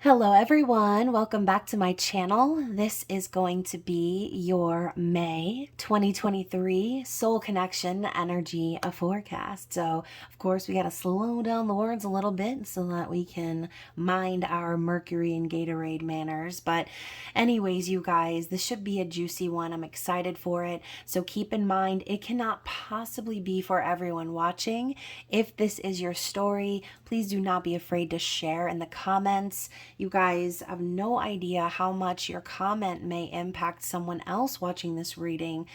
Hello everyone, welcome back to my channel. This is going to be your May 2023 Soul Connection Energy forecast. So of course we got to slow down the words a little bit so that we can mind our Mercury and Gatorade manners. But anyways, you guys, this should be a juicy one. I'm excited for it. So keep in mind, it cannot possibly be for everyone watching. If this is your story, please do not be afraid to share in the comments. You guys have no idea how much your comment may impact someone else watching this reading.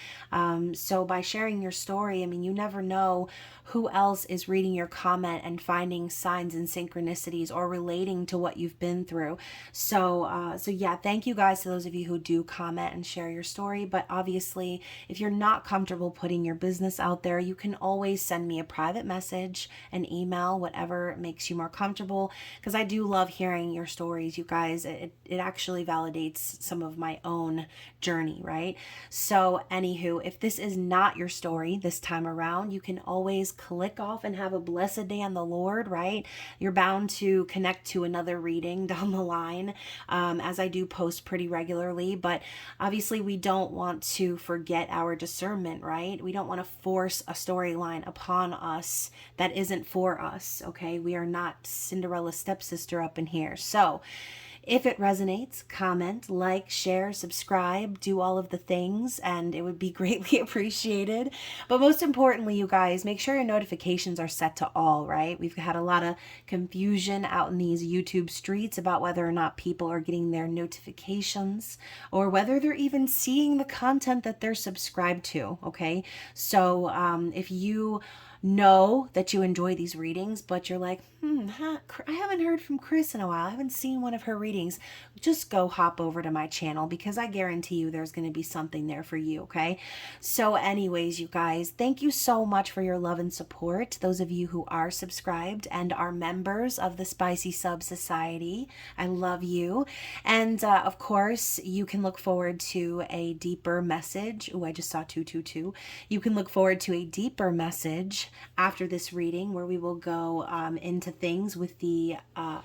So by sharing your story, I mean, you never know who else is reading your comment and finding signs and synchronicities or relating to what you've been through. So yeah, thank you guys to those of you who do comment and share your story. But obviously, if you're not comfortable putting your business out there, you can always send me a private message, an email, whatever makes you more comfortable, because I do love hearing your stories, you guys. It actually validates some of my own journey, right? So anywho, if this is not your story this time around, you can always click off and have a blessed day on the Lord, right? You're bound to connect to another reading down the line, as I do post pretty regularly. But obviously we don't want to forget our discernment, right? We don't want to force a storyline upon us that isn't for us, okay? We are not Cinderella stepsister up in here. So if it resonates, comment, like, share, subscribe, do all of the things, and it would be greatly appreciated. But most importantly, you guys, make sure your notifications are set to all, right? We've had a lot of confusion out in these YouTube streets about whether or not people are getting their notifications or whether they're even seeing the content that they're subscribed to, okay? So if you know that you enjoy these readings, but you're like, I haven't heard from Chris in a while. I haven't seen one of her readings. Just go hop over to my channel, because I guarantee you there's going to be something there for you, okay? So anyways, you guys, thank you so much for your love and support. Those of you who are subscribed and are members of the Spicy Sub Society, I love you. And of course, you can look forward to a deeper message. Oh, I just saw 222. You can look forward to a deeper message after this reading, where we will go into things with the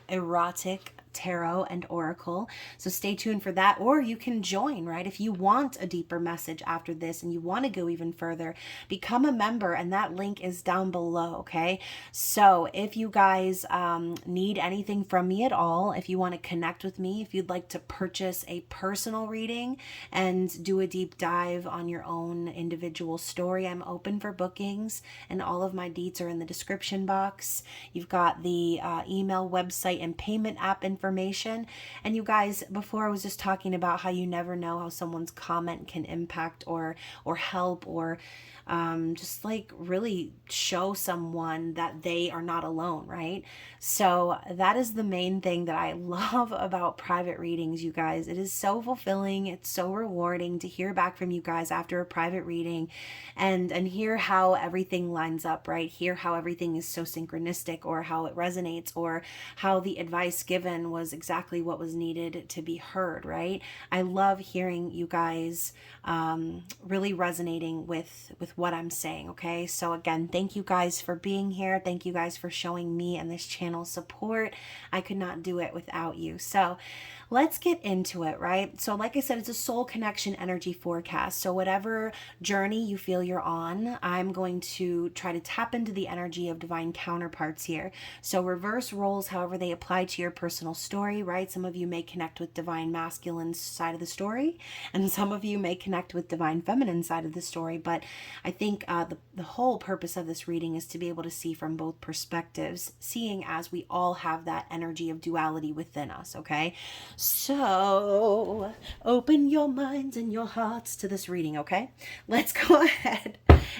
erotic tarot and oracle. So stay tuned for that, or you can join, right? If you want a deeper message after this and you want to go even further, become a member, and that link is down below, okay? So if you guys need anything from me at all, if you want to connect with me, if you'd like to purchase a personal reading and do a deep dive on your own individual story, I'm open for bookings, and all of my deets are in the description box. You've got the email, website, and payment app information. And you guys, before I was just talking about how you never know how someone's comment can impact or help, or just like really show someone that they are not alone, right? So that is the main thing that I love about private readings, you guys. It is so fulfilling. It's so rewarding to hear back from you guys after a private reading and hear how everything lines up, right? Hear how everything is so synchronistic, or how it resonates, or how the advice given was exactly what was needed to be heard, right? I love hearing you guys really resonating with what I'm saying, okay? So again, thank you guys for being here. Thank you guys for showing me and this channel support. I could not do it without you. So let's get into it, right? So like I said, it's a soul connection energy forecast. So whatever journey you feel you're on, I'm going to try to tap into the energy of divine counterparts here. So reverse roles, however they apply to your personal story, right? Some of you may connect with divine masculine side of the story, and some of you may connect with divine feminine side of the story. But I think the whole purpose of this reading is to be able to see from both perspectives, seeing as we all have that energy of duality within us, okay? So open your minds and your hearts to this reading, okay? Let's go ahead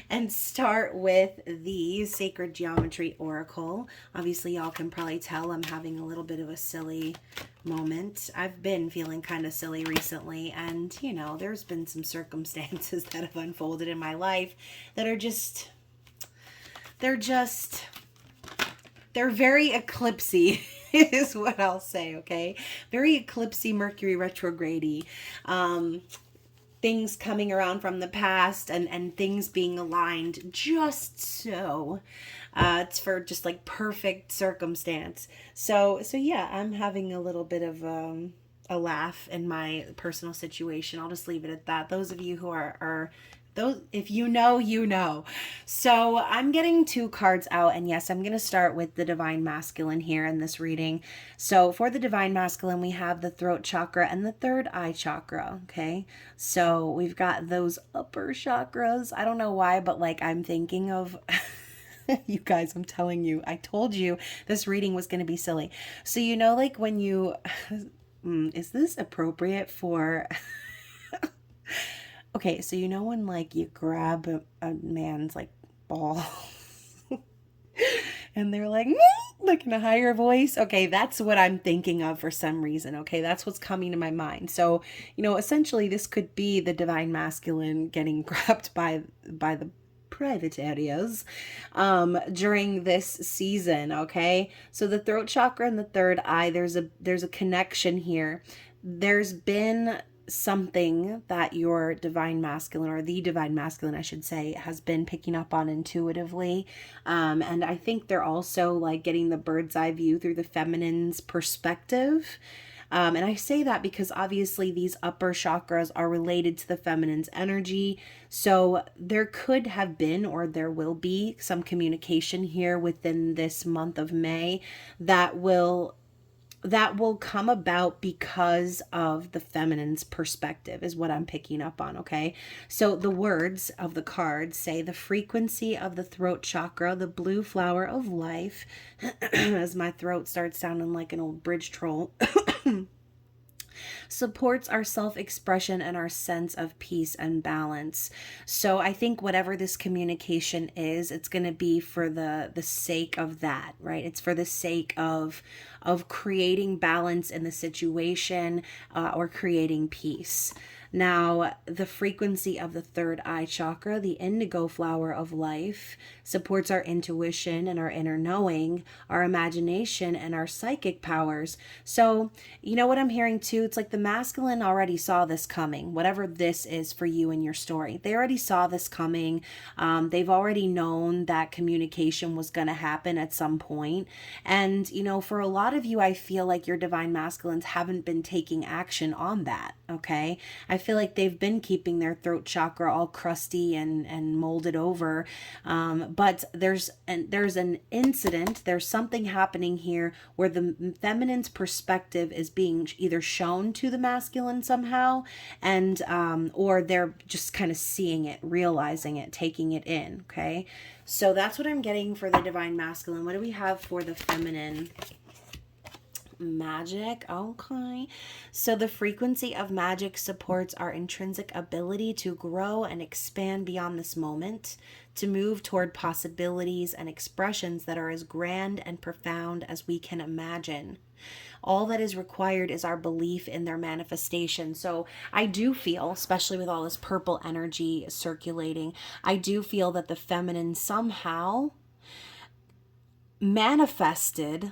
and start with the Sacred Geometry Oracle. Obviously, y'all can probably tell I'm having a little bit of a silly moment. I've been feeling kind of silly recently, and you know, there's been some circumstances that have unfolded in my life that are just, they're very eclipsy. Is what I'll say, okay? Very eclipsy, Mercury retrograde-y. things coming around from the past and things being aligned just so. It's for just like perfect circumstance. So yeah, I'm having a little bit of a laugh in my personal situation. I'll just leave it at that. Those of you who are those, if you know, you know. So I'm getting 2 cards out, and yes, I'm going to start with the Divine Masculine here in this reading. So for the Divine Masculine, we have the throat chakra and the third eye chakra. Okay, so we've got those upper chakras. I don't know why, but like I'm thinking of. You guys, I'm telling you, I told you this reading was going to be silly. So, you know, like when you, is this appropriate for, okay, so you know when like you grab a man's like ball and they're like in a higher voice. Okay, that's what I'm thinking of for some reason. Okay, that's what's coming to my mind. So, you know, essentially this could be the Divine Masculine getting grabbed by the private areas during this season. Okay, so the throat chakra and the third eye, there's a connection here. There's been something that your Divine Masculine, or the Divine Masculine I should say, has been picking up on intuitively, and I think they're also like getting the bird's eye view through the feminine's perspective. And I say that because obviously these upper chakras are related to the feminine's energy. So there could have been, or there will be, some communication here within this month of May that will come about because of the feminine's perspective, is what I'm picking up on. Okay, so the words of the cards say the frequency of the throat chakra, the blue flower of life, as my throat starts sounding like an old bridge troll, supports our self-expression and our sense of peace and balance. So I think whatever this communication is, it's going to be for the sake of that, right? It's for the sake of creating balance in the situation, or creating peace. Now, the frequency of the third eye chakra, the indigo flower of life, supports our intuition and our inner knowing, our imagination and our psychic powers. So, you know what I'm hearing too? It's like the masculine already saw this coming, whatever this is for you in your story. They already saw this coming. They've already known that communication was going to happen at some point. And, you know, for a lot of you, I feel like your Divine Masculines haven't been taking action on that, okay? I feel like they've been keeping their throat chakra all crusty and molded over. But there's an incident, there's something happening here where the feminine's perspective is being either shown to the masculine somehow, and or they're just kind of seeing it, realizing it, taking it in. Okay, so that's what I'm getting for the Divine Masculine. What do we have for the feminine? Magic. Okay, so the frequency of magic supports our intrinsic ability to grow and expand beyond this moment, to move toward possibilities and expressions that are as grand and profound as we can imagine. All that is required is our belief in their manifestation. So I do feel, especially with all this purple energy circulating, I do feel that the feminine somehow manifested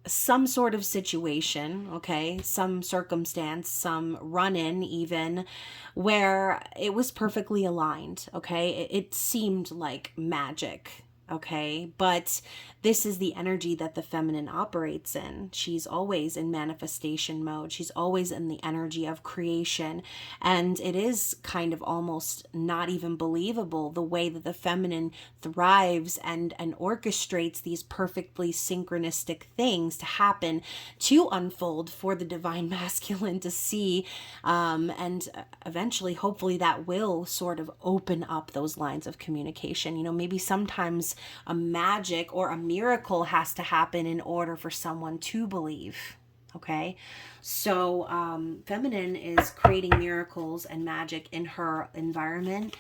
some sort of situation, okay, some circumstance, some run-in even, where it was perfectly aligned, okay? It seemed like magic, okay? But this is the energy that the feminine operates in. She's always in manifestation mode. She's always in the energy of creation. And it is kind of almost not even believable the way that the feminine thrives and orchestrates these perfectly synchronistic things to happen, to unfold for the Divine Masculine to see. And eventually, hopefully, that will sort of open up those lines of communication. You know, maybe sometimes a magic or a miracle has to happen in order for someone to believe. Okay, so feminine is creating miracles and magic in her environment,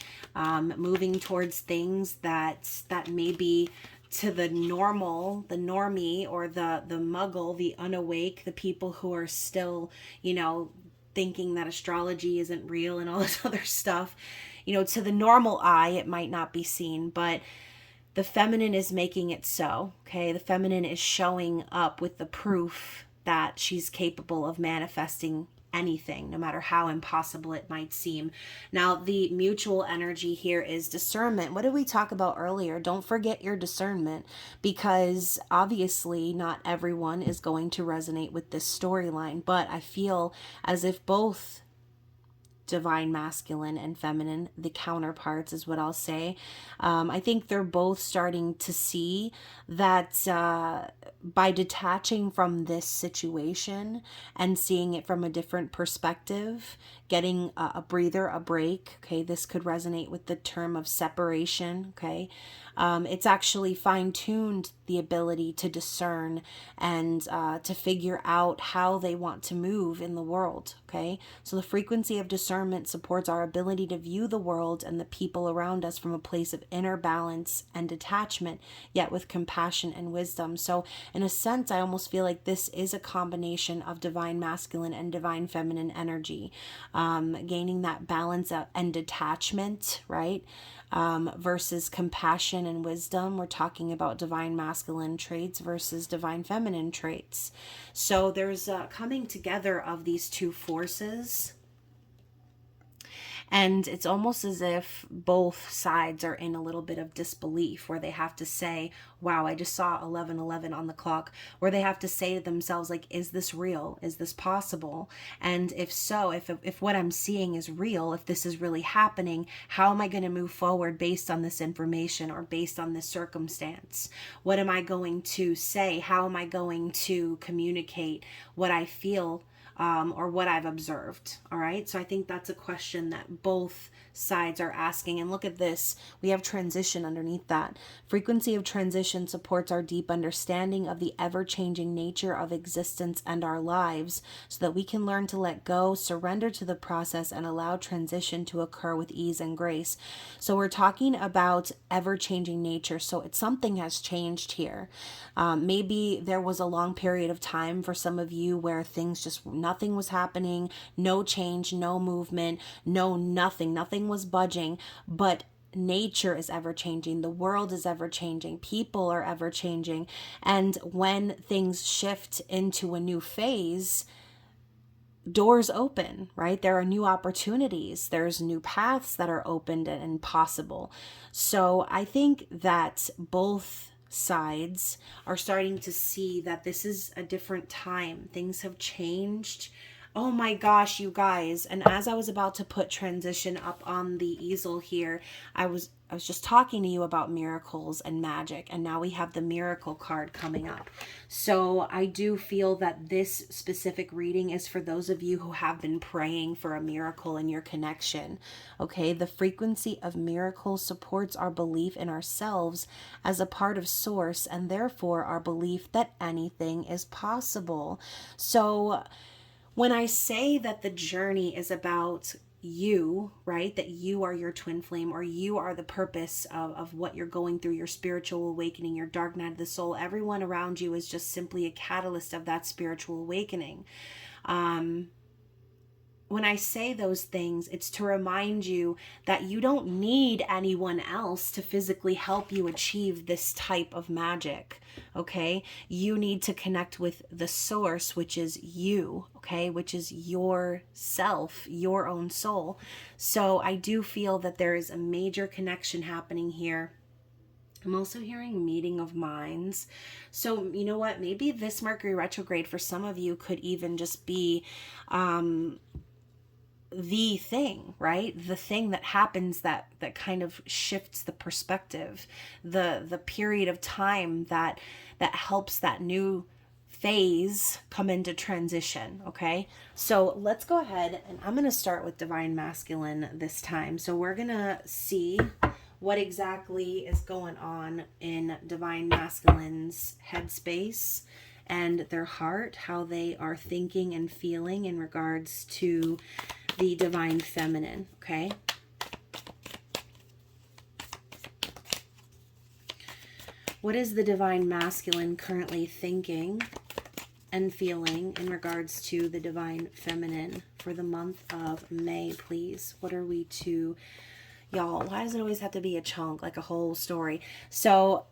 moving towards things that maybe to the normal, the normie, or the muggle, the unawake, the people who are still, you know, thinking that astrology isn't real and all this other stuff, you know, to the normal eye, it might not be seen, but the feminine is making it so, okay? The feminine is showing up with the proof that she's capable of manifesting anything, no matter how impossible it might seem. Now, the mutual energy here is discernment. What did we talk about earlier? Don't forget your discernment, because obviously not everyone is going to resonate with this storyline, but I feel as if both divine masculine and feminine, the counterparts is what I'll say. I think they're both starting to see that by detaching from this situation and seeing it from a different perspective, getting a breather, a break. Okay, this could resonate with the term of separation. Okay, it's actually fine-tuned the ability to discern and to figure out how they want to move in the world. Okay, so the frequency of discernment supports our ability to view the world and the people around us from a place of inner balance and detachment, yet with compassion and wisdom. So in a sense, I almost feel like this is a combination of divine masculine and divine feminine energy, gaining that balance and detachment, right? Versus compassion and wisdom. We're talking about divine masculine traits versus divine feminine traits. So there's a coming together of these two forces. And it's almost as if both sides are in a little bit of disbelief, where they have to say, wow, I just saw 11:11 on the clock, where they have to say to themselves, like, is this real? Is this possible? And if so, if what I'm seeing is real, if this is really happening, how am I going to move forward based on this information or based on this circumstance? What am I going to say? How am I going to communicate what I feel or what I've observed? All right. So I think that's a question that both sides are asking. And look at this. We have transition underneath that. Frequency of transition supports our deep understanding of the ever-changing nature of existence and our lives, so that we can learn to let go, surrender to the process, and allow transition to occur with ease and grace. So we're talking about ever-changing nature. So it's something has changed here. Maybe there was a long period of time for some of you where things just, nothing was happening, no change, no movement, nothing was budging, but nature is ever changing, the world is ever changing, people are ever changing. And when things shift into a new phase, doors open, right? There are new opportunities, there's new paths that are opened and possible. So I think that both sides are starting to see that this is a different time. Things have changed. Oh my gosh, you guys. And as I was about to put transition up on the easel here, I was just talking to you about miracles and magic, and now we have the miracle card coming up. So I do feel that this specific reading is for those of you who have been praying for a miracle in your connection. Okay, the frequency of miracles supports our belief in ourselves as a part of source, and therefore our belief that anything is possible. So when I say that the journey is about you, right, that you are your twin flame, or you are the purpose of what you're going through, your spiritual awakening, your dark night of the soul, everyone around you is just simply a catalyst of that spiritual awakening. When I say those things, it's to remind you that you don't need anyone else to physically help you achieve this type of magic, okay? You need to connect with the source, which is you, okay? Which is yourself, your own soul. So I do feel that there is a major connection happening here. I'm also hearing meeting of minds. So you know what? Maybe this Mercury retrograde for some of you could even just be the thing, right? The thing that happens that kind of shifts the perspective, the period of time that helps that new phase come into transition. Okay, so let's go ahead, and I'm going to start with divine masculine this time. So we're going to see what exactly is going on in divine masculine's headspace and their heart, how they are thinking and feeling in regards to the divine feminine. Okay, what is the divine masculine currently thinking and feeling in regards to the divine feminine for the month of May, please? What are we to, y'all, why does it always have to be a chunk, like a whole story? So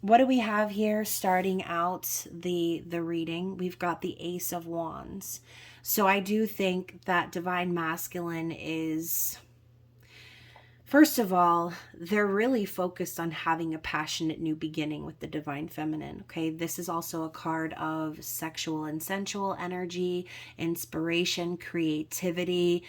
what do we have here starting out the reading? We've got the Ace of Wands. So I do think that divine masculine is, first of all, they're really focused on having a passionate new beginning with the divine feminine. Okay, this is also a card of sexual and sensual energy, inspiration, creativity,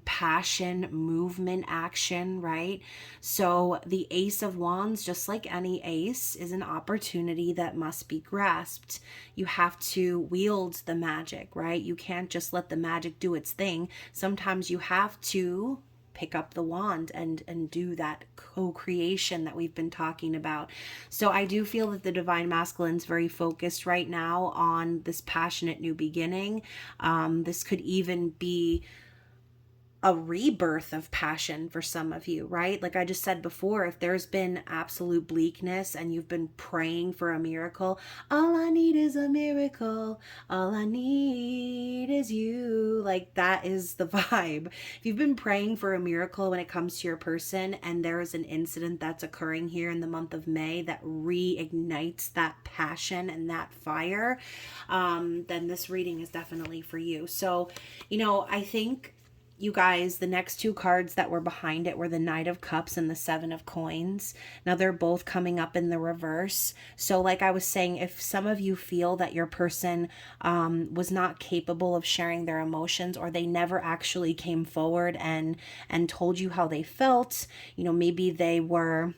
passion, movement, action, right? So the Ace of Wands, just like any ace, is an opportunity that must be grasped. You have to wield the magic, right? You can't just let the magic do its thing. Sometimes you have to pick up the wand and do that co-creation that we've been talking about. So I do feel that the divine masculine is very focused right now on this passionate new beginning. This could even be a rebirth of passion for some of you, right? Like I just said before, if there's been absolute bleakness and you've been praying for a miracle, all I need is a miracle. All I need is you. Like that is the vibe. If you've been praying for a miracle when it comes to your person and there is an incident that's occurring here in the month of May that reignites that passion and that fire, then this reading is definitely for you. So, I think you guys, the next two cards that were behind it were the Knight of Cups and the Seven of Coins. Now they're both coming up in the reverse. So like I was saying, if some of you feel that your person was not capable of sharing their emotions, or they never actually came forward and told you how they felt, maybe they were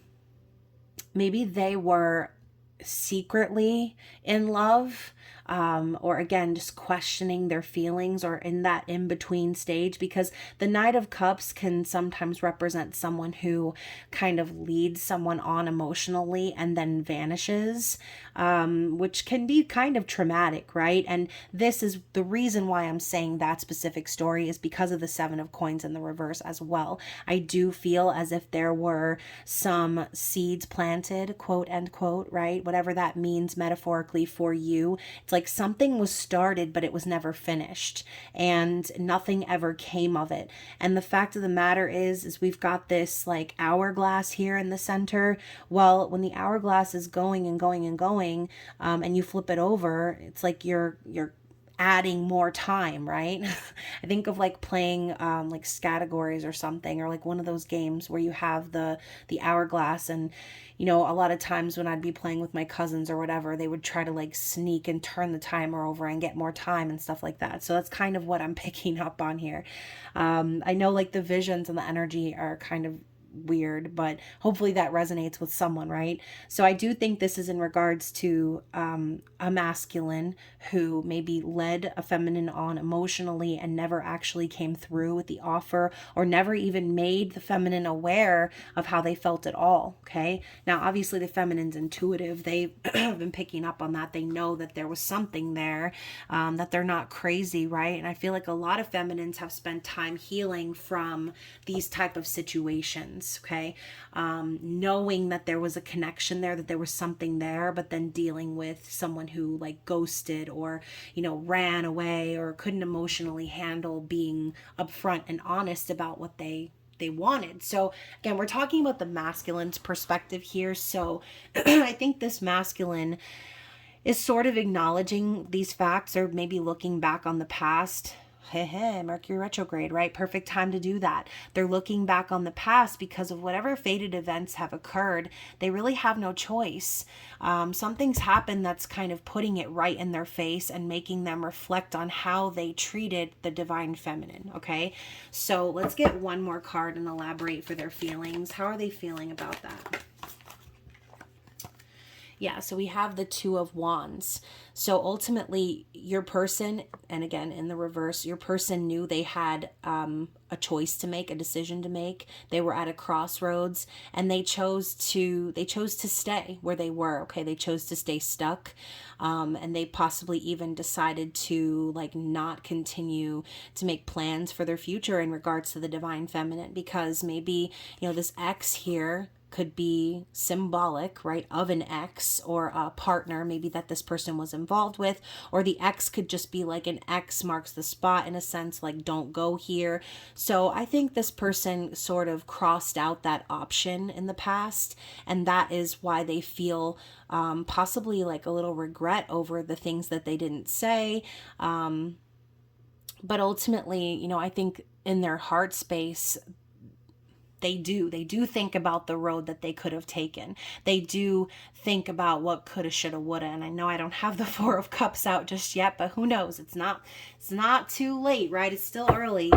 secretly in love, or again just questioning their feelings, or in that in between stage, because the Knight of Cups can sometimes represent someone who kind of leads someone on emotionally and then vanishes, which can be kind of traumatic, right? And this is the reason why I'm saying that specific story, is because of the Seven of Coins in the reverse as well. I do feel as if there were some seeds planted, quote unquote, right? Whatever that means metaphorically for you. It's like something was started, but it was never finished and nothing ever came of it. And the fact of the matter is we've got this like hourglass here in the center. Well, when the hourglass is going and going and going, and you flip it over, it's like you're adding more time, right? I think of like playing like categories or something, or like one of those games where you have the hourglass. And a lot of times when I'd be playing with my cousins or whatever, they would try to like sneak and turn the timer over and get more time and stuff like that. So that's kind of what I'm picking up on here. I know like the visions and the energy are kind of weird, but hopefully that resonates with someone, right? So I do think this is in regards to a masculine who maybe led a feminine on emotionally and never actually came through with the offer, or never even made the feminine aware of how they felt at all. Okay, now obviously the feminine's intuitive, they've been picking up on that, they know that there was something there, that they're not crazy, right? And I feel like a lot of feminines have spent time healing from these type of situations. Okay, knowing that there was a connection there, that there was something there, but then dealing with someone who like ghosted, or ran away, or couldn't emotionally handle being upfront and honest about what they wanted. So again, we're talking about the masculine's perspective here. So I think this masculine is sort of acknowledging these facts, or maybe looking back on the past. Hey, Mercury retrograde, right? Perfect time to do that. They're looking back on the past because of whatever fated events have occurred. They really have no choice. Something's happened that's kind of putting it right in their face and making them reflect on how they treated the divine feminine, okay? So let's get one more card and elaborate for their feelings. How are they feeling about that? Yeah, so we have the Two of Wands. So ultimately, your person, and again in the reverse, your person knew they had a choice to make, a decision to make. They were at a crossroads, and they chose to stay where they were. Okay, they chose to stay stuck, and they possibly even decided to like not continue to make plans for their future in regards to the divine feminine, because maybe this ex here could be symbolic, right, of an ex or a partner maybe that this person was involved with, or the ex could just be like an X marks the spot in a sense, like don't go here. So I think this person sort of crossed out that option in the past, and that is why they feel possibly like a little regret over the things that they didn't say. But ultimately, I think in their heart space, they do think about the road that they could have taken. They do think about what coulda, shoulda, woulda. And I know I don't have the Four of Cups out just yet, but who knows? It's not too late, right? It's still early.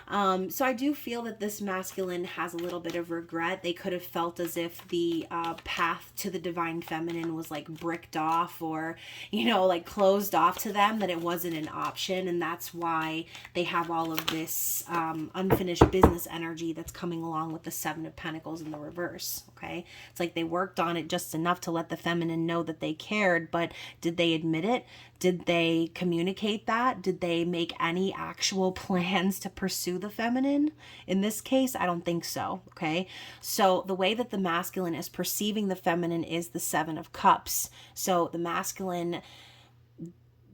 So I do feel that this masculine has a little bit of regret. They could have felt as if the path to the divine feminine was like bricked off, or, like closed off to them, that it wasn't an option. And that's why they have all of this unfinished business energy that's coming along with the Seven of Pentacles in the reverse. Okay. It's like they worked on it just enough to let the feminine know that they cared, but did they admit it? Did they communicate that? Did they make any actual plans to pursue the feminine? In this case, I don't think so. Okay. So the way that the masculine is perceiving the feminine is the Seven of Cups. So the masculine,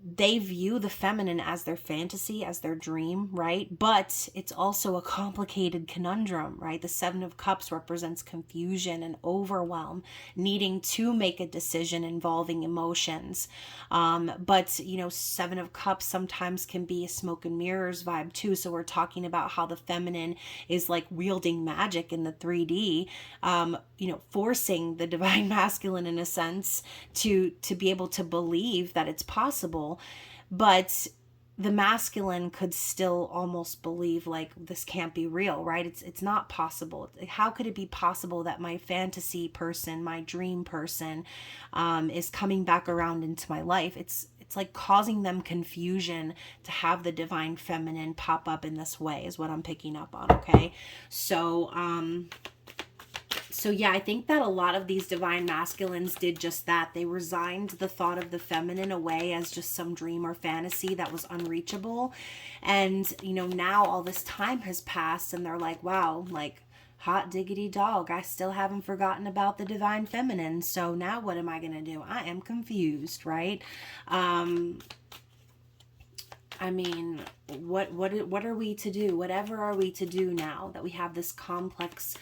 they view the feminine as their fantasy, as their dream, right? But it's also a complicated conundrum, right? The Seven of Cups represents confusion and overwhelm, needing to make a decision involving emotions. But, Seven of Cups sometimes can be a smoke and mirrors vibe too. So we're talking about how the feminine is like wielding magic in the 3D, forcing the divine masculine in a sense to be able to believe that it's possible. But the masculine could still almost believe like this can't be real, right? It's not possible. How could it be possible that my fantasy person, my dream person, is coming back around into my life? It's like causing them confusion to have the divine feminine pop up in this way is what I'm picking up on. Okay. So yeah, I think that a lot of these divine masculines did just that. They resigned the thought of the feminine away as just some dream or fantasy that was unreachable. And, now all this time has passed and they're like, wow, like hot diggity dog, I still haven't forgotten about the divine feminine. So now what am I going to do? I am confused, right? What are we to do? Whatever are we to do now that we have this complex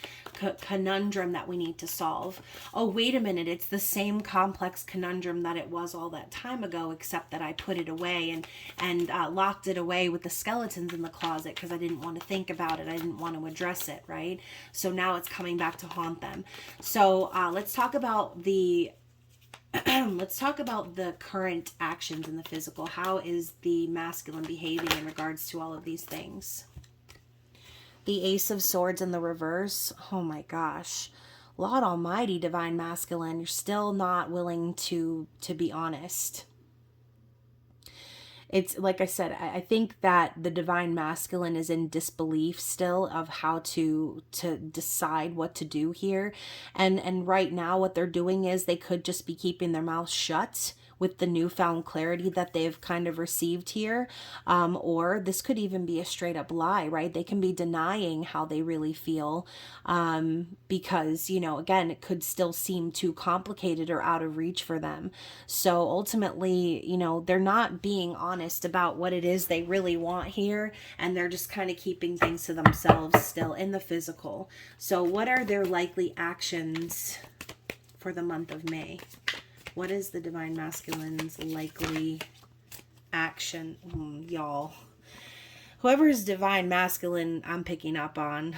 conundrum that we need to solve? Oh, wait a minute. It's the same complex conundrum that it was all that time ago, except that I put it away and locked it away with the skeletons in the closet because I didn't want to think about it. I didn't want to address it, right? So now it's coming back to haunt them. So let's talk about the current actions in the physical. How is the masculine behaving in regards to all of these things? The Ace of Swords in the reverse. Oh my gosh. Lord Almighty, divine masculine, you're still not willing to be honest. It's like I said, I think that the divine masculine is in disbelief still of how to decide what to do here. And right now what they're doing is they could just be keeping their mouth shut with the newfound clarity that they've kind of received here. Or this could even be a straight up lie, right? They can be denying how they really feel because, again, it could still seem too complicated or out of reach for them. So ultimately, they're not being honest about what it is they really want here. And they're just kind of keeping things to themselves still in the physical. So what are their likely actions for the month of May? What is the divine masculine's likely action? Y'all. Whoever is divine masculine, I'm picking up on.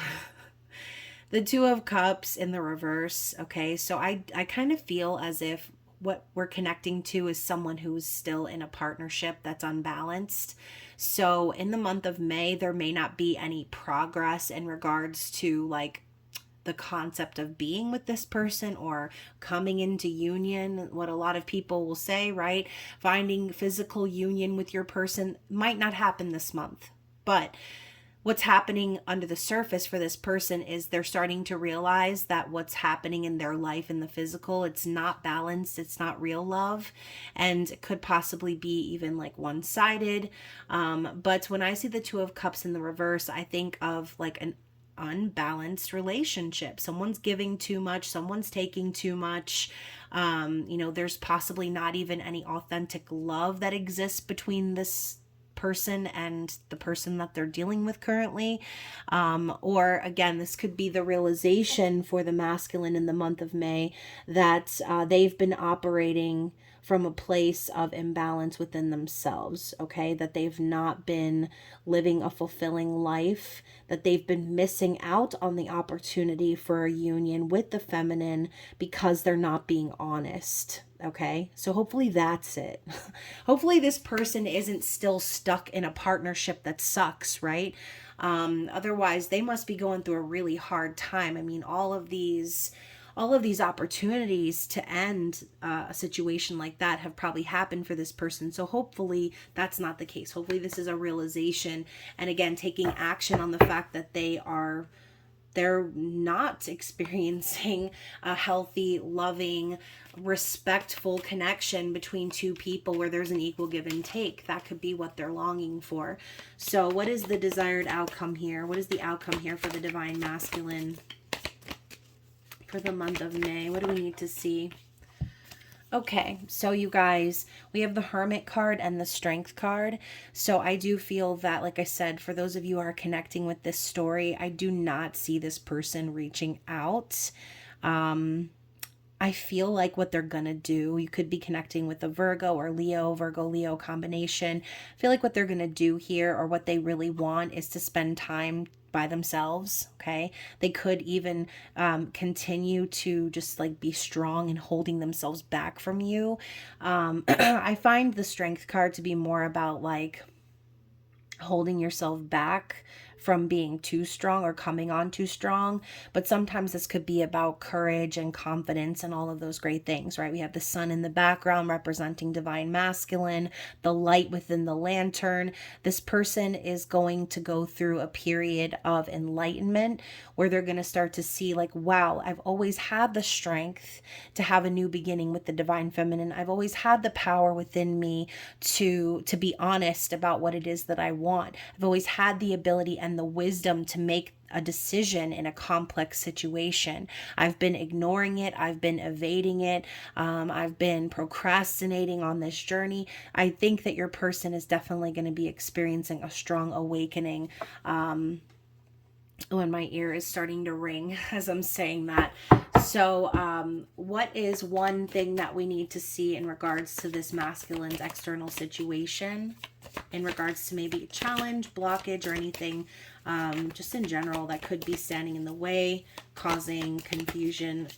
The Two of Cups in the reverse. Okay, so I kind of feel as if what we're connecting to is someone who's still in a partnership that's unbalanced. So in the month of May, there may not be any progress in regards to like the concept of being with this person or coming into union. What a lot of people will say, right? Finding physical union with your person might not happen this month. But what's happening under the surface for this person is they're starting to realize that what's happening in their life in the physical, it's not balanced, it's not real love, and it could possibly be even like one-sided. But when I see the Two of Cups in the reverse, I think of like unbalanced relationship. Someone's giving too much, someone's taking too much. There's possibly not even any authentic love that exists between this person and the person that they're dealing with currently. Or again, this could be the realization for the masculine in the month of May that they've been operating from a place of imbalance within themselves, okay? That they've not been living a fulfilling life, that they've been missing out on the opportunity for a union with the feminine because they're not being honest, okay? So hopefully that's it. Hopefully this person isn't still stuck in a partnership that sucks, right? Otherwise, they must be going through a really hard time. I mean, all of these opportunities to end a situation like that have probably happened for this person. So hopefully that's not the case. Hopefully this is a realization, and again, taking action on the fact that they're not experiencing a healthy, loving, respectful connection between two people where there's an equal give and take. That could be what they're longing for. So what is the desired outcome here? What is the outcome here for the divine masculine for the month of May? What do we need to see? Okay, so you guys, we have the Hermit card and the Strength card. So I do feel that, like I said, for those of you who are connecting with this story, I do not see this person reaching out. I feel like what they're gonna do, you could be connecting with a Virgo or Leo, Virgo-Leo combination. I feel like what they're gonna do here, or what they really want, is to spend time by themselves, okay? They could even continue to just like be strong and holding themselves back from you. I find the Strength card to be more about like holding yourself back from being too strong or coming on too strong. But sometimes this could be about courage and confidence and all of those great things, right? We have the sun in the background representing divine masculine, the light within the lantern. This person is going to go through a period of enlightenment where they're going to start to see like, wow, I've always had the strength to have a new beginning with the divine feminine. I've always had the power within me to be honest about what it is that I want. I've always had the ability and the wisdom to make a decision in a complex situation. I've been ignoring it. I've been evading it. I've been procrastinating on this journey. I think that your person is definitely going to be experiencing a strong awakening. When my ear is starting to ring as I'm saying that. So what is one thing that we need to see in regards to this masculine's external situation, in regards to maybe a challenge, blockage, or anything just in general that could be standing in the way, causing confusion?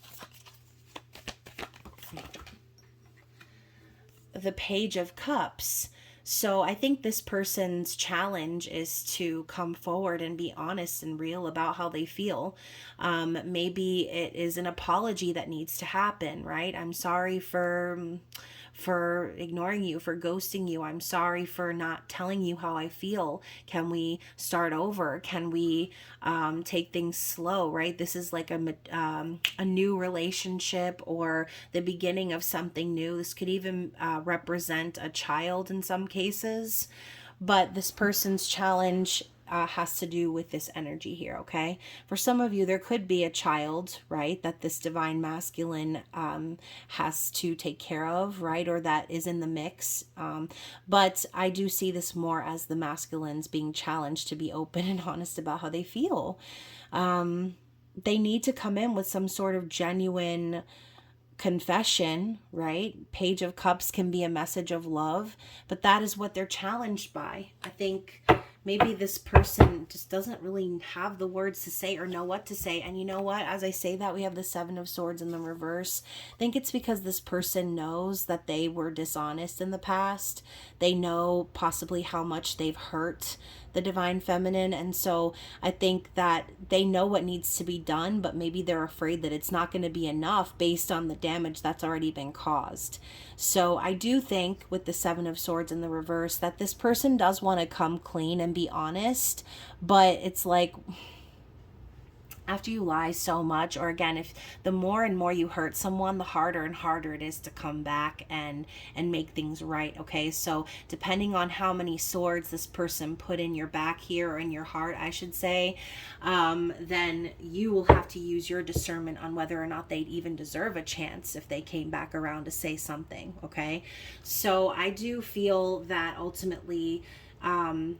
The Page of Cups. So I think this person's challenge is to come forward and be honest and real about how they feel. Maybe it is an apology that needs to happen, right? I'm sorry for ignoring you, for ghosting you. I'm sorry for not telling you how I feel. Can we start over? Can we take things slow, right? This is like a new relationship or the beginning of something new. This could even represent a child in some cases. But this person's challenge has to do with this energy here, okay? For some of you, there could be a child, right, that this divine masculine has to take care of, right, or that is in the mix. But I do see this more as the masculines being challenged to be open and honest about how they feel. They need to come in with some sort of genuine confession, right? Page of Cups can be a message of love, but that is what they're challenged by. I think maybe this person just doesn't really have the words to say or know what to say. And you know what? As I say that, we have the Seven of Swords in the reverse. I think it's because this person knows that they were dishonest in the past. They know possibly how much they've hurt the divine feminine. And so I think that they know what needs to be done, but maybe they're afraid that it's not going to be enough based on the damage that's already been caused. So I do think with the Seven of Swords in the reverse that this person does want to come clean and be honest, but it's like after you lie so much, or again, if the more and more you hurt someone, the harder and harder it is to come back and make things right. Okay, so depending on how many swords this person put in your back here, or in your heart I should say, then you will have to use your discernment on whether or not they'd even deserve a chance if they came back around to say something. Okay, so I do feel that ultimately, oh,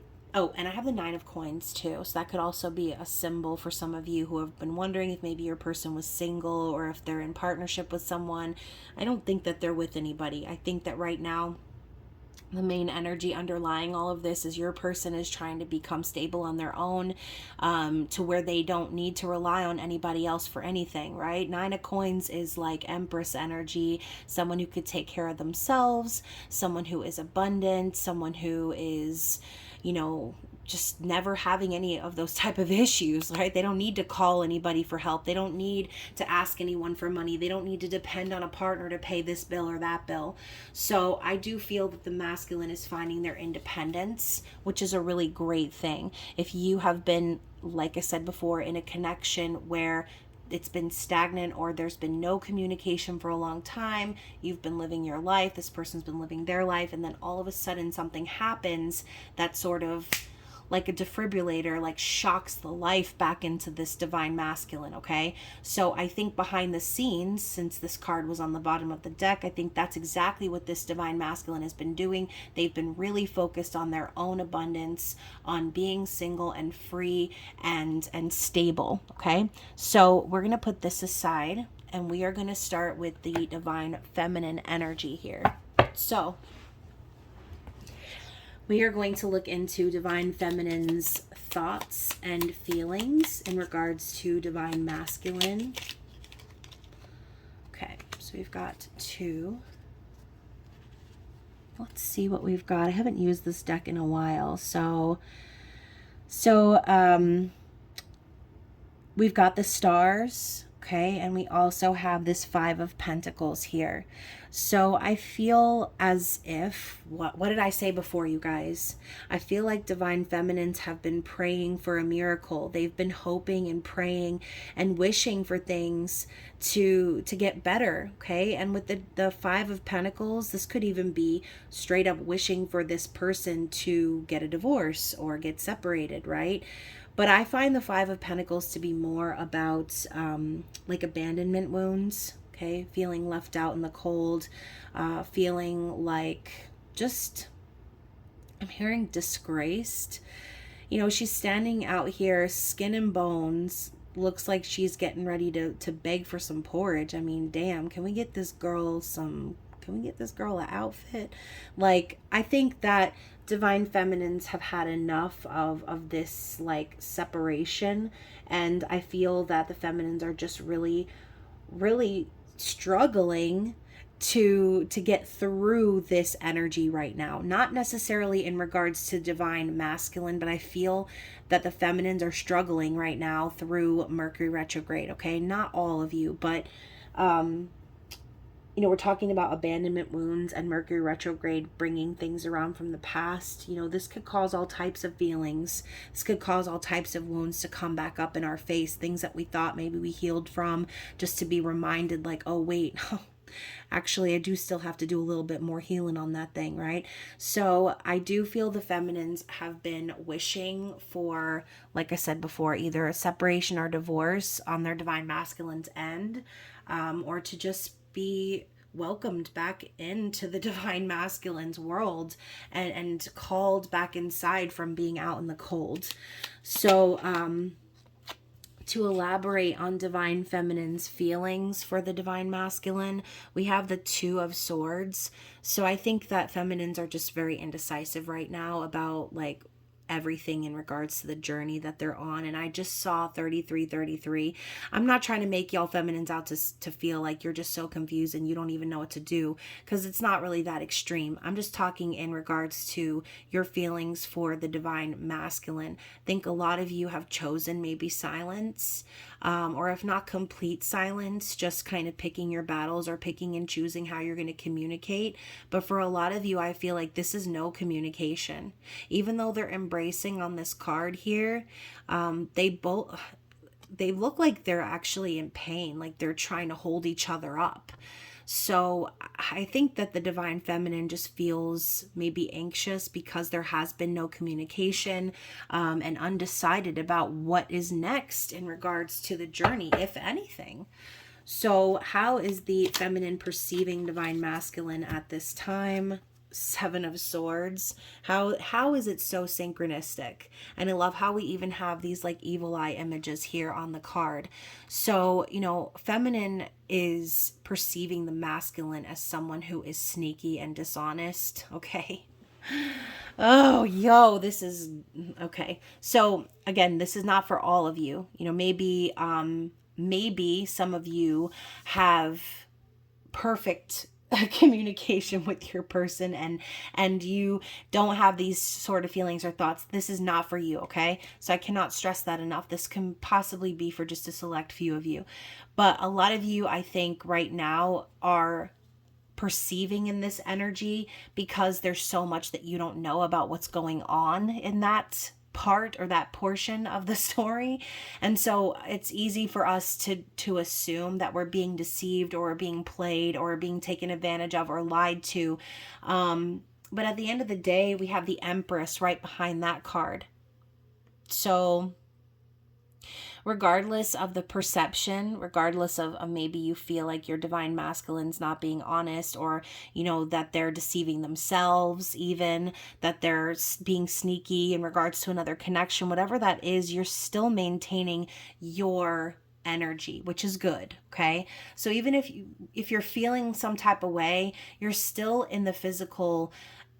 and I have the Nine of Coins too. So that could also be a symbol for some of you who have been wondering if maybe your person was single or if they're in partnership with someone. I don't think that they're with anybody. I think that right now, the main energy underlying all of this is your person is trying to become stable on their own, to where they don't need to rely on anybody else for anything, right? Nine of Coins is like Empress energy, someone who could take care of themselves, someone who is abundant, someone who is, you know, just never having any of those type of issues, right? They don't need to call anybody for help. They don't need to ask anyone for money. They don't need to depend on a partner to pay this bill or that bill. So I do feel that the masculine is finding their independence, which is a really great thing. If you have been, like I said before, in a connection where it's been stagnant or there's been no communication for a long time, you've been living your life, this person's been living their life, and then all of a sudden something happens that sort of like a defibrillator, like shocks the life back into this divine masculine. Okay, so I think behind the scenes, since this card was on the bottom of the deck, I think that's exactly what this divine masculine has been doing. They've been really focused on their own abundance, on being single and free and stable. Okay, so we're gonna put this aside and we are going to start with the divine feminine energy here. So we are going to look into divine feminine's thoughts and feelings in regards to divine masculine. Okay, so we've got two. Let's see what we've got. I haven't used this deck in a while. So we've got the stars, okay, and we also have this Five of Pentacles here. So I feel as if, what did I say before, you guys? I feel like divine feminines have been praying for a miracle. They've been hoping and praying and wishing for things to get better, okay? And with the Five of Pentacles, this could even be straight up wishing for this person to get a divorce or get separated, right? But I find the Five of Pentacles to be more about like abandonment wounds, okay? Feeling left out in the cold, feeling like just, I'm hearing disgraced. You know, she's standing out here, skin and bones, looks like she's getting ready to beg for some porridge. I mean, damn, can we get this girl an outfit? Like, I think that divine feminines have had enough of this like separation, and I feel that the feminines are just really struggling to get through this energy right now. Not necessarily in regards to divine masculine, but I feel that the feminines are struggling right now through Mercury retrograde, okay? Not all of you, but you know, we're talking about abandonment wounds and Mercury retrograde bringing things around from the past. You know, this could cause all types of feelings. This could cause all types of wounds to come back up in our face. Things that we thought maybe we healed from, just to be reminded like, oh, wait, actually, I do still have to do a little bit more healing on that thing, right? So I do feel the feminines have been wishing for, like I said before, either a separation or divorce on their divine masculine's end, or to just be welcomed back into the divine masculine's world and called back inside from being out in the cold. So to elaborate on divine feminine's feelings for the divine masculine, we have the Two of Swords. So I think that feminines are just very indecisive right now about like everything in regards to the journey that they're on. And I just saw 3333. I'm not trying to make y'all feminines out to feel like you're just so confused and you don't even know what to do, because it's not really that extreme. I'm just talking in regards to your feelings for the divine masculine. I think a lot of you have chosen maybe silence, or if not complete silence, just kind of picking your battles or picking and choosing how you're going to communicate. But for a lot of you, I feel like this is no communication. Even though they're embracing on this card here, they both, they look like they're actually in pain, like they're trying to hold each other up. So I think that the divine feminine just feels maybe anxious because there has been no communication, and undecided about what is next in regards to the journey, if anything. So how is the feminine perceiving divine masculine at this time? Seven of Swords. How is it so synchronistic? And I love how we even have these like evil eye images here on the card. So, feminine is perceiving the masculine as someone who is sneaky and dishonest, okay? Oh, yo, this is okay. So, again, this is not for all of you. Maybe some of you have perfect communication with your person, and you don't have these sort of feelings or thoughts. This is not for you, okay? So I cannot stress that enough. This can possibly be for just a select few of you, but a lot of you, I think, right now are perceiving in this energy because there's so much that you don't know about what's going on in that part or that portion of the story. And so it's easy for us to assume that we're being deceived or being played or being taken advantage of or lied to. But at the end of the day, we have the Empress right behind that card. So regardless of the perception, regardless of maybe you feel like your divine masculine's not being honest, or, that they're deceiving themselves, even that they're being sneaky in regards to another connection, whatever that is, you're still maintaining your energy, which is good. Okay. So even if you're feeling some type of way, you're still in the physical,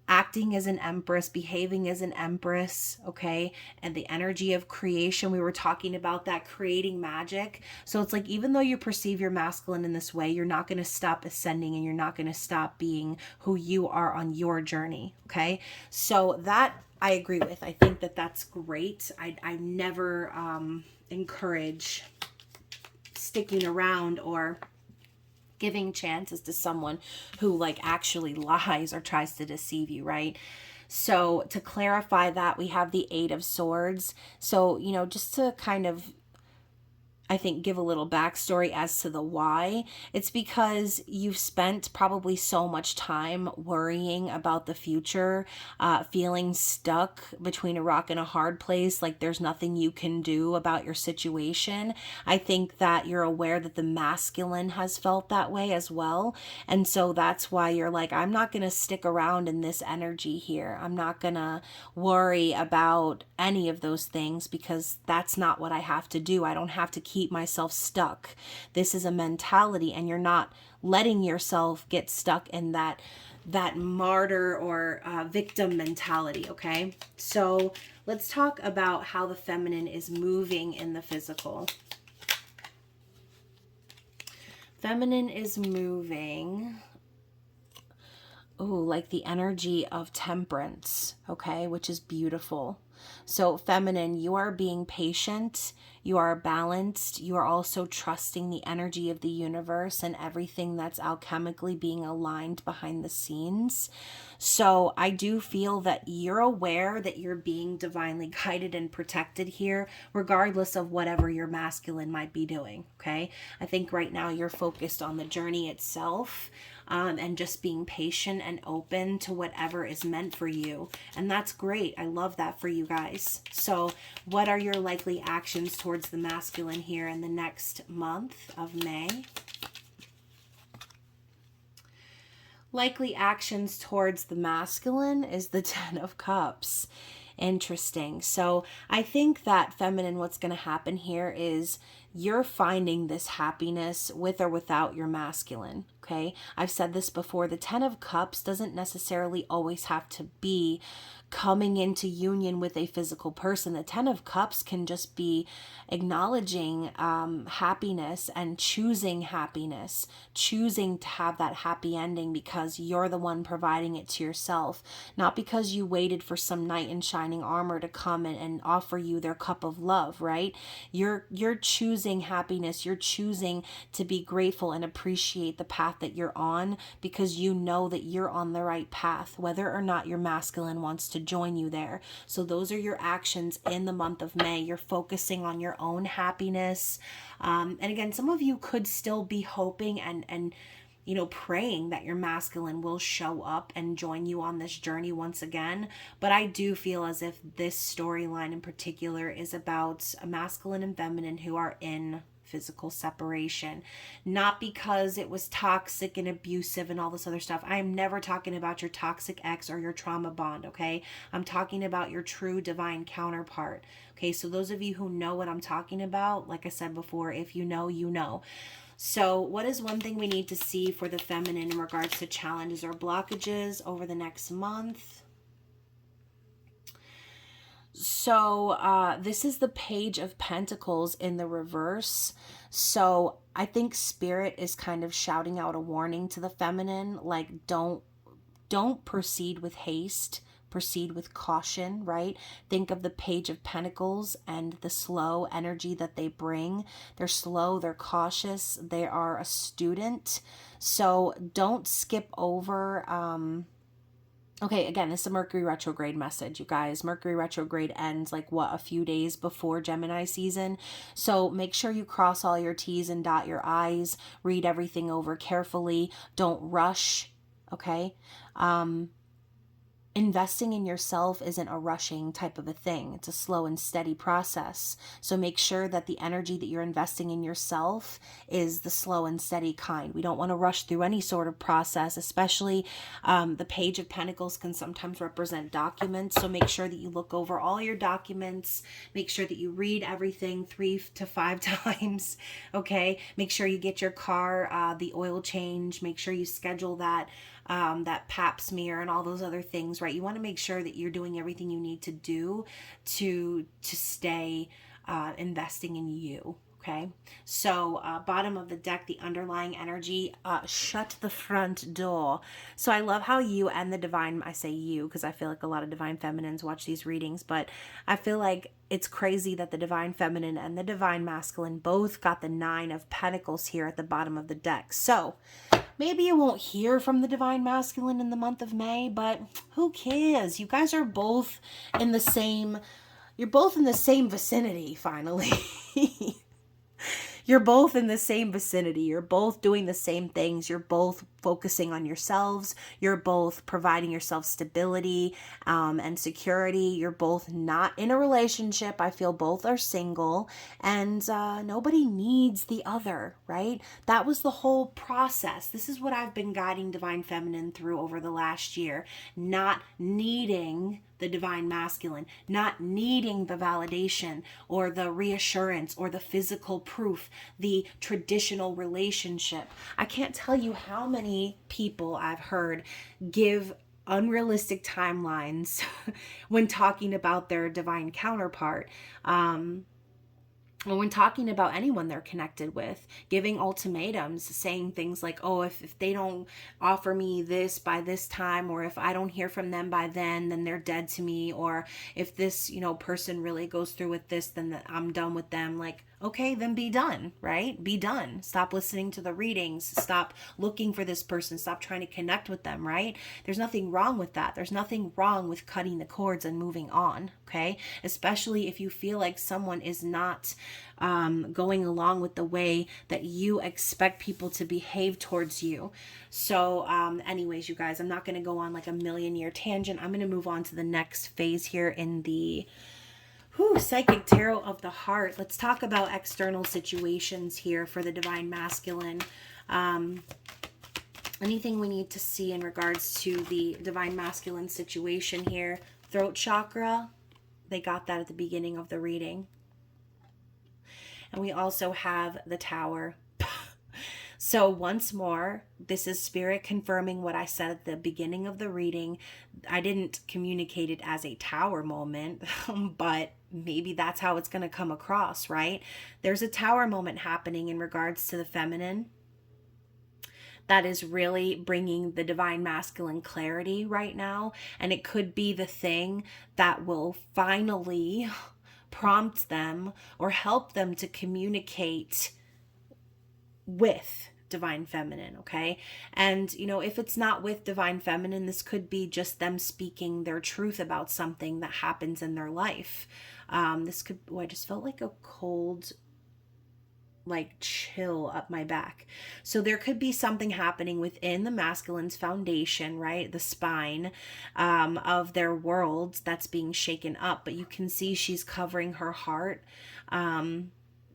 acting as an empress, behaving as an empress, okay? And the energy of creation, we were talking about that, creating magic. So it's like, even though you perceive your masculine in this way, you're not going to stop ascending, and you're not going to stop being who you are on your journey, okay? So that I agree with. I think that that's great. I never encourage sticking around or giving chances to someone who like actually lies or tries to deceive you, right? So to clarify that, we have the Eight of Swords. So, just to kind of, I think, give a little backstory as to the why. It's because you've spent probably so much time worrying about the future, feeling stuck between a rock and a hard place, like there's nothing you can do about your situation. I think that you're aware that the masculine has felt that way as well. And so that's why you're like, I'm not going to stick around in this energy here. I'm not going to worry about any of those things because that's not what I have to do. I don't have to keep myself stuck. This is a mentality, and you're not letting yourself get stuck in that martyr or victim mentality, okay? So let's talk about how the feminine is moving in the physical. Feminine is moving, like the energy of temperance, okay, which is beautiful. So feminine, you are being patient, you are balanced, you are also trusting the energy of the universe and everything that's alchemically being aligned behind the scenes. So I do feel that you're aware that you're being divinely guided and protected here, regardless of whatever your masculine might be doing, okay? I think right now you're focused on the journey itself, and just being patient and open to whatever is meant for you. And that's great. I love that for you guys. So what are your likely actions towards the masculine here in the next month of May? Likely actions towards the masculine is the Ten of Cups. Interesting. So I think that feminine, what's going to happen here is you're finding this happiness with or without your masculine. Okay. I've said this before. The Ten of Cups doesn't necessarily always have to be coming into union with a physical person. The Ten of Cups can just be acknowledging happiness and choosing happiness, choosing to have that happy ending because you're the one providing it to yourself, not because you waited for some knight in shining armor to come and offer you their cup of love, right? You're choosing happiness. You're choosing to be grateful and appreciate the path that you're on because you know that you're on the right path, whether or not your masculine wants to to join you there. So those are your actions in the month of May. You're focusing on your own happiness. And again, some of you could still be hoping and praying that your masculine will show up and join you on this journey once again. But I do feel as if this storyline in particular is about a masculine and feminine who are in physical separation, not because it was toxic and abusive and all this other stuff. I am never talking about your toxic ex or your trauma bond, okay? I'm talking about your true divine counterpart. Okay, so those of you who know what I'm talking about, like I said before, if you know, you know. So what is one thing we need to see for the feminine in regards to challenges or blockages over the next month? So this is the Page of Pentacles in the reverse. So I think Spirit is kind of shouting out a warning to the feminine, like don't proceed with haste. Proceed with caution, right? Think of the Page of Pentacles and the slow energy that they bring. They're slow, they're cautious, they are a student. So don't skip over. Okay, again, this is a Mercury retrograde message, you guys. Mercury retrograde ends a few days before Gemini season. So make sure you cross all your T's and dot your I's. Read everything over carefully. Don't rush, okay? Investing in yourself isn't a rushing type of a thing. It's a slow and steady process. So make sure that the energy that you're investing in yourself is the slow and steady kind. We don't want to rush through any sort of process, especially the Page of Pentacles can sometimes represent documents. So make sure that you look over all your documents. Make sure that you read everything 3 to 5 times. Okay. Make sure you get your car, the oil change. Make sure you schedule that. That pap smear and all those other things, right? You want to make sure that you're doing everything you need to do to stay investing in you. Okay, so bottom of the deck, the underlying energy, shut the front door. So I love how you and the divine, I say you because I feel like a lot of divine feminines watch these readings, but I feel like it's crazy that the divine feminine and the divine masculine both got the 9 of Pentacles here at the bottom of the deck. So maybe you won't hear from the divine masculine in the month of May, but who cares? You guys are both in the same, you're both in the same vicinity, finally. You're both in the same vicinity. You're both doing the same things. You're both focusing on yourselves. You're both providing yourself stability and security. You're both not in a relationship. I feel both are single, and nobody needs the other, right? That was the whole process. This is what I've been guiding Divine Feminine through over the last year. Not needing the divine masculine, not needing the validation or the reassurance or the physical proof, the traditional relationship. I can't tell you how many people I've heard give unrealistic timelines when talking about their divine counterpart. When talking about anyone they're connected with, giving ultimatums, saying things like, oh, if they don't offer me this by this time, or if I don't hear from them by then they're dead to me, or if this, person really goes through with this, then I'm done with them. Like, okay, then be done, right? Be done. Stop listening to the readings. Stop looking for this person. Stop trying to connect with them, right? There's nothing wrong with that. There's nothing wrong with cutting the cords and moving on, okay? Especially if you feel like someone is not going along with the way that you expect people to behave towards you. So anyways, you guys, I'm not going to go on like a million-year tangent. I'm going to move on to the next phase here in the Psychic Tarot of the Heart. Let's talk about external situations here for the Divine Masculine. Anything we need to see in regards to the Divine Masculine situation here. Throat chakra. They got that at the beginning of the reading. And we also have the Tower. So once more, this is Spirit confirming what I said at the beginning of the reading. I didn't communicate it as a Tower moment, but maybe that's how it's going to come across, right? There's a Tower moment happening in regards to the feminine that is really bringing the Divine Masculine clarity right now. And it could be the thing that will finally prompt them or help them to communicate with divine feminine, okay? And, you know, if it's not with divine feminine, this could be just them speaking their truth about something that happens in their life. This could, oh, I just felt like a cold, like chill up my back. So there could be something happening within the masculine's foundation, right? The spine of their world that's being shaken up. But you can see she's covering her heart.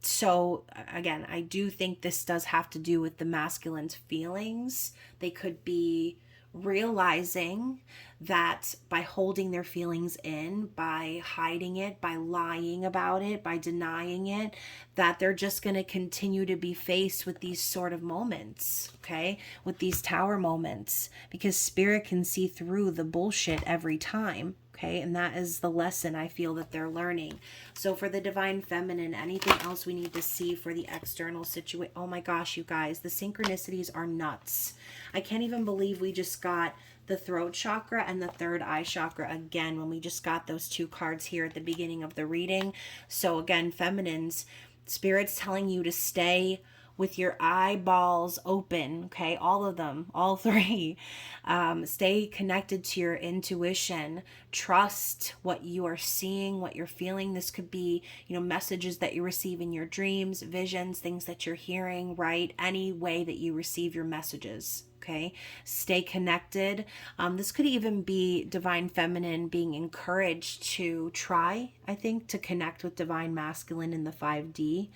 So again, I do think this does have to do with the masculine's feelings. They could be realizing that by holding their feelings in, by hiding it, by lying about it, by denying it, that they're just going to continue to be faced with these sort of moments, okay? With these tower moments, because spirit can see through the bullshit every time. Okay, and that is the lesson I feel that they're learning. So for the divine feminine, anything else we need to see for the external situation? Oh my gosh, you guys, the synchronicities are nuts. I can't even believe we just got the throat chakra and the third eye chakra again when we just got those two cards here at the beginning of the reading. So again, feminines, spirit's telling you to stay with your eyeballs open, okay? All of them, all three. Stay connected to your intuition. Trust what you are seeing, what you're feeling. This could be, you know, messages that you receive in your dreams, visions, things that you're hearing, right? Any way that you receive your messages. Okay, stay connected. This could even be divine feminine being encouraged to try, I think, to connect with divine masculine in the 5D.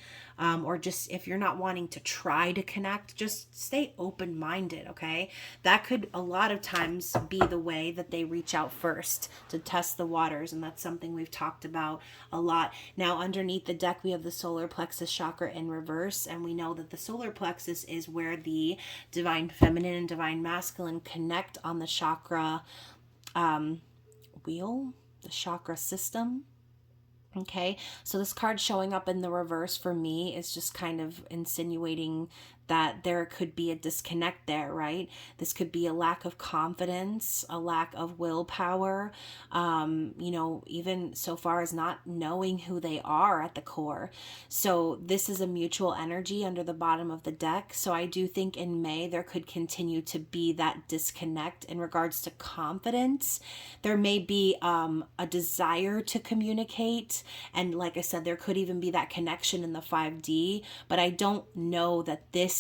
Or just if you're not wanting to try to connect, just stay open-minded, okay? That could a lot of times be the way that they reach out first to test the waters, and that's something we've talked about a lot. Now, underneath the deck, we have the solar plexus chakra in reverse, and we know that the solar plexus is where the divine feminine and divine masculine connect on the chakra wheel, the chakra system. Okay, so this card showing up in the reverse for me is just kind of insinuating that there could be a disconnect there, right? This could be a lack of confidence, a lack of willpower, you know, even so far as not knowing who they are at the core. So this is a mutual energy under the bottom of the deck. So I do think in May there could continue to be that disconnect in regards to confidence. There may be a desire to communicate. And like I said, there could even be that connection in the 5D, but I don't know that this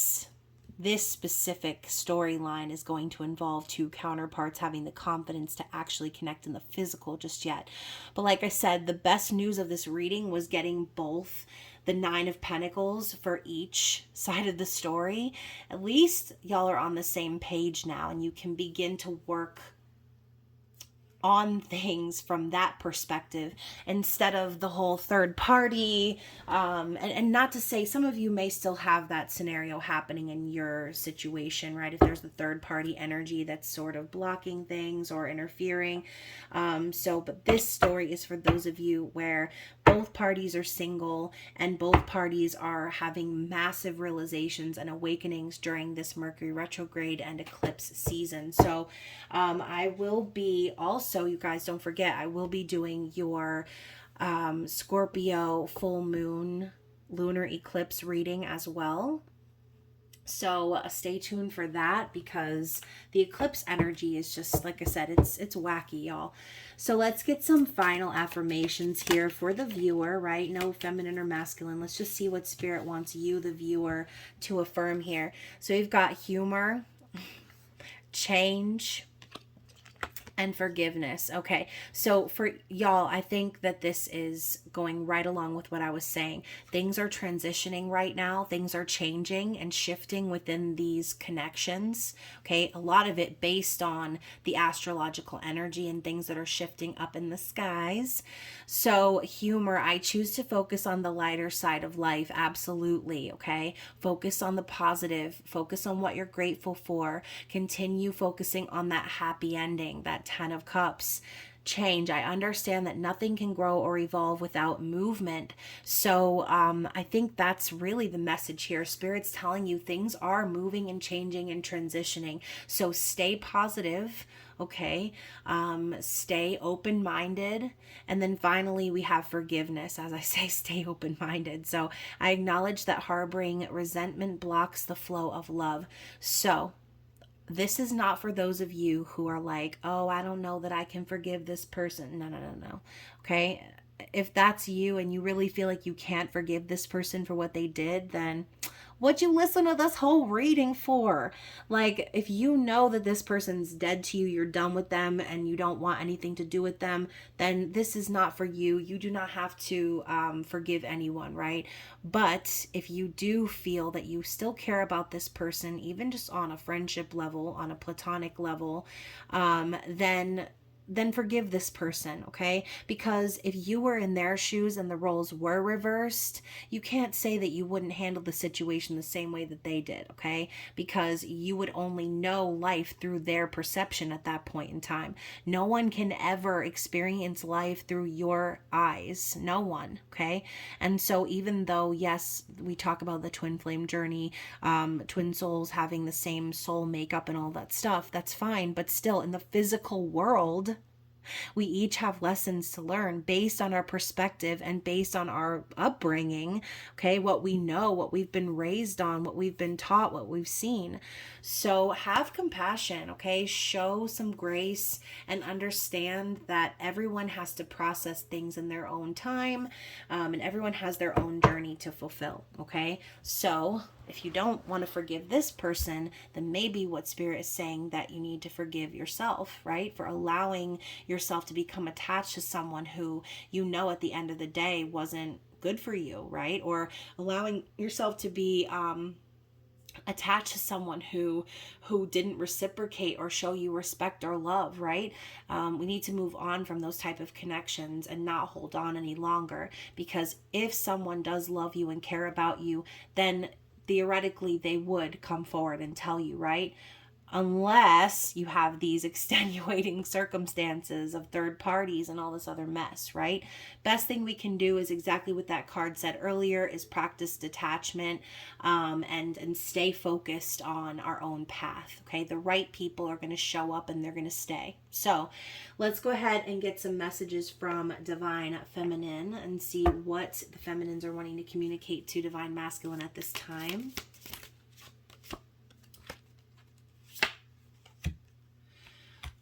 specific storyline is going to involve two counterparts having the confidence to actually connect in the physical just yet. But like I said, the best news of this reading was getting both the 9 of Pentacles for each side of the story. At least y'all are on the same page now, and you can begin to work on things from that perspective instead of the whole third party. And not to say, some of you may still have that scenario happening in your situation, right? If there's the third party energy that's sort of blocking things or interfering. But this story is for those of you where both parties are single and both parties are having massive realizations and awakenings during this Mercury retrograde and eclipse season. So I will be also, you guys don't forget, I will be doing your Scorpio full moon lunar eclipse reading as well. So stay tuned for that, because the eclipse energy is just, like I said, it's wacky, y'all. So let's get some final affirmations here for the viewer, right? No feminine or masculine. Let's just see what spirit wants you, the viewer, to affirm here. So we've got humor, change, and forgiveness. Okay, so for y'all, I think that this is going right along with what I was saying. Things are transitioning right now. Things are changing and shifting within these connections. Okay, a lot of it based on the astrological energy and things that are shifting up in the skies. So humor, I choose to focus on the lighter side of life. Absolutely. Okay, focus on the positive. Focus on what you're grateful for. Continue focusing on that happy ending, that 10 of Cups. change. I understand that nothing can grow or evolve without movement. So I think that's really the message here. Spirit's telling you things are moving and changing and transitioning. So stay positive. Okay. Stay open-minded. And then finally, we have forgiveness. As I say, stay open-minded. So I acknowledge that harboring resentment blocks the flow of love. So this is not for those of you who are like, oh, I don't know that I can forgive this person. No, no, no, no. Okay. If that's you and you really feel like you can't forgive this person for what they did, then what'd you listen to this whole reading for? Like, if you know that this person's dead to you, you're done with them, and you don't want anything to do with them, then this is not for you. You do not have to forgive anyone, right? But if you do feel that you still care about this person, even just on a friendship level, on a platonic level, then forgive this person, okay? Because if you were in their shoes and the roles were reversed, you can't say that you wouldn't handle the situation the same way that they did, okay? Because you would only know life through their perception at that point in time. No one can ever experience life through your eyes. No one, okay? And so even though, yes, we talk about the twin flame journey, twin souls having the same soul makeup and all that stuff, that's fine. But still, in the physical world, we each have lessons to learn based on our perspective and based on our upbringing, okay? What we know, what we've been raised on, what we've been taught, what we've seen. So have compassion, okay? Show some grace and understand that everyone has to process things in their own time, and everyone has their own journey to fulfill, okay? So if you don't want to forgive this person, then maybe what Spirit is saying that you need to forgive yourself, right? For allowing yourself to become attached to someone who you know at the end of the day wasn't good for you, right? Or allowing yourself to be attached to someone who didn't reciprocate or show you respect or love, right? We need to move on from those type of connections and not hold on any longer, because if someone does love you and care about you, then theoretically they would come forward and tell you, right? Unless you have these extenuating circumstances of third parties and all this other mess, right? Best thing we can do is exactly what that card said earlier, is practice detachment, and stay focused on our own path, okay? The right people are going to show up and they're going to stay. So let's go ahead and get some messages from Divine Feminine and see what the feminines are wanting to communicate to Divine Masculine at this time.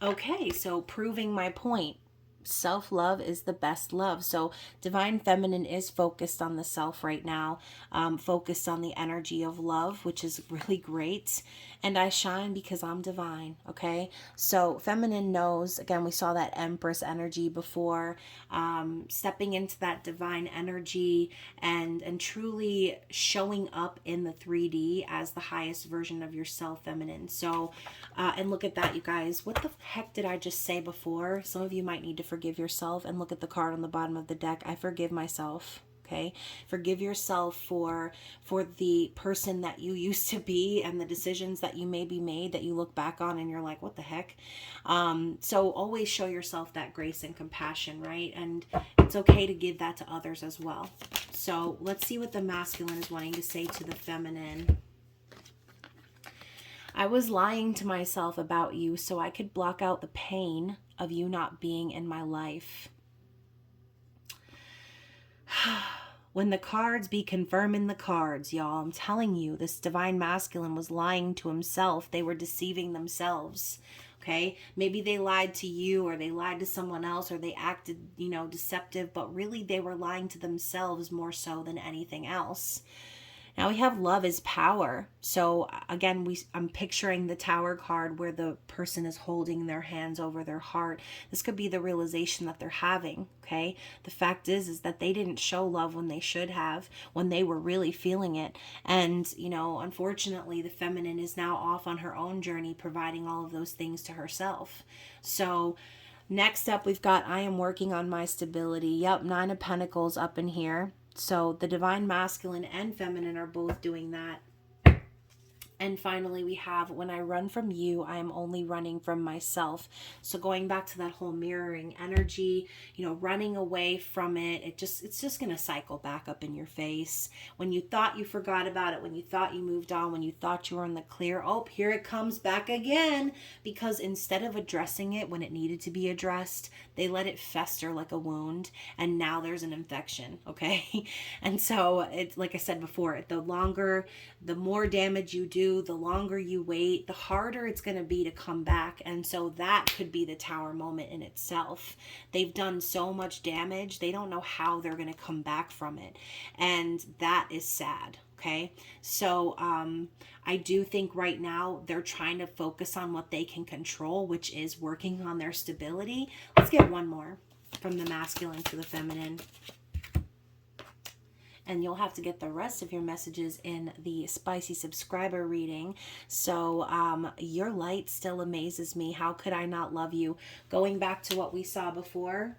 Okay, so proving my point. Self-love is the best love. So Divine Feminine is focused on the self right now, focused on the energy of love, which is really great. And I shine because I'm divine, okay? So Feminine knows, again, we saw that Empress energy before, stepping into that divine energy and truly showing up in the 3D as the highest version of yourself, Feminine. So, and look at that, you guys. What the heck did I just say before? Some of you might need to forgive yourself, and look at the card on the bottom of the deck. I forgive myself. Okay, forgive yourself for the person that you used to be and the decisions that you maybe made that you look back on and you're like, what the heck? So always show yourself that grace and compassion, right? And it's okay to give that to others as well. So let's see what the masculine is wanting to say to the feminine. I was lying to myself about you so I could block out the pain of you not being in my life. When the cards be confirming the cards, y'all. I'm telling you, this divine masculine was lying to himself. They were deceiving themselves. Okay, maybe they lied to you, or they lied to someone else, or they acted, deceptive, but really they were lying to themselves more so than anything else. Now we have love is power. So again, I'm picturing the Tower card where the person is holding their hands over their heart. This could be the realization that they're having, okay? The fact is that they didn't show love when they should have, when they were really feeling it. And, unfortunately, the feminine is now off on her own journey, providing all of those things to herself. So next up, we've got I am working on my stability. Yep, 9 of Pentacles up in here. So the divine masculine and feminine are both doing that. And finally, we have, when I run from you, I am only running from myself. So going back to that whole mirroring energy, running away from it, it's just going to cycle back up in your face. When you thought you forgot about it, when you thought you moved on, when you thought you were in the clear, oh, here it comes back again. Because instead of addressing it when it needed to be addressed, they let it fester like a wound, and now there's an infection, okay? And so it's like I said before, the more damage you do, the longer you wait, the harder it's going to be to come back. And so that could be the tower moment in itself. They've done so much damage, they don't know how they're going to come back from it. And that is sad. Okay. So, I do think right now they're trying to focus on what they can control, which is working on their stability. Let's get one more from the masculine to the feminine. And you'll have to get the rest of your messages in the spicy subscriber reading. So your light still amazes me. How could I not love you? Going back to what we saw before.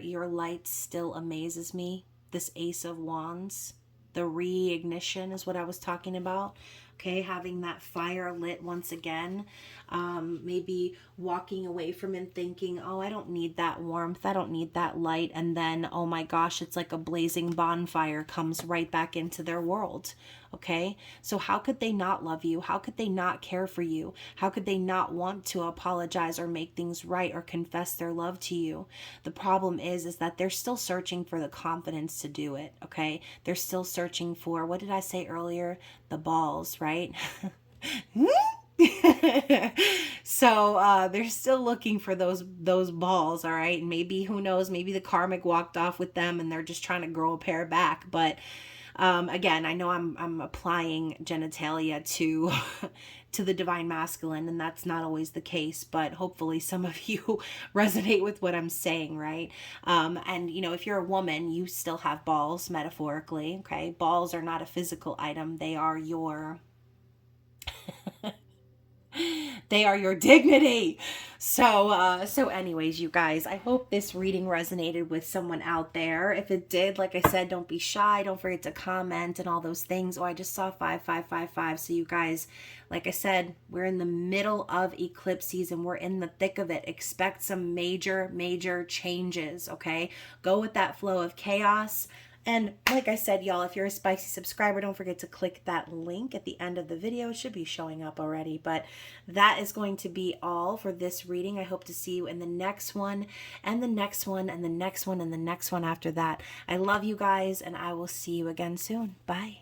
Your light still amazes me. This Ace of Wands, the reignition is what I was talking about. Okay, having that fire lit once again. Maybe walking away from it thinking, oh, I don't need that warmth, I don't need that light. And then, oh my gosh, it's like a blazing bonfire comes right back into their world. Okay, so how could they not love you? How could they not care for you? How could they not want to apologize or make things right or confess their love to you? The problem is that they're still searching for the confidence to do it. Okay, they're still searching for, what did I say earlier? The balls, right? So they're still looking for those balls. All right, maybe, who knows, maybe the karmic walked off with them and they're just trying to grow a pair back. But again, I know I'm applying genitalia to to the divine masculine, and that's not always the case, but hopefully some of you resonate with what I'm saying, right? And if you're a woman, you still have balls, metaphorically. Okay, balls are not a physical item, they are your they are your dignity. So anyways, you guys, I hope this reading resonated with someone out there. If it did, like I said, don't be shy. Don't forget to comment and all those things. Oh, I just saw 5555. So you guys, like I said, we're in the middle of eclipse season. We're in the thick of it. Expect some major changes, okay? Go with that flow of chaos. And like I said, y'all, if you're a spicy subscriber, don't forget to click that link at the end of the video. It should be showing up already. But that is going to be all for this reading. I hope to see you in the next one, and the next one, and the next one, and the next one after that. I love you guys, and I will see you again soon. Bye.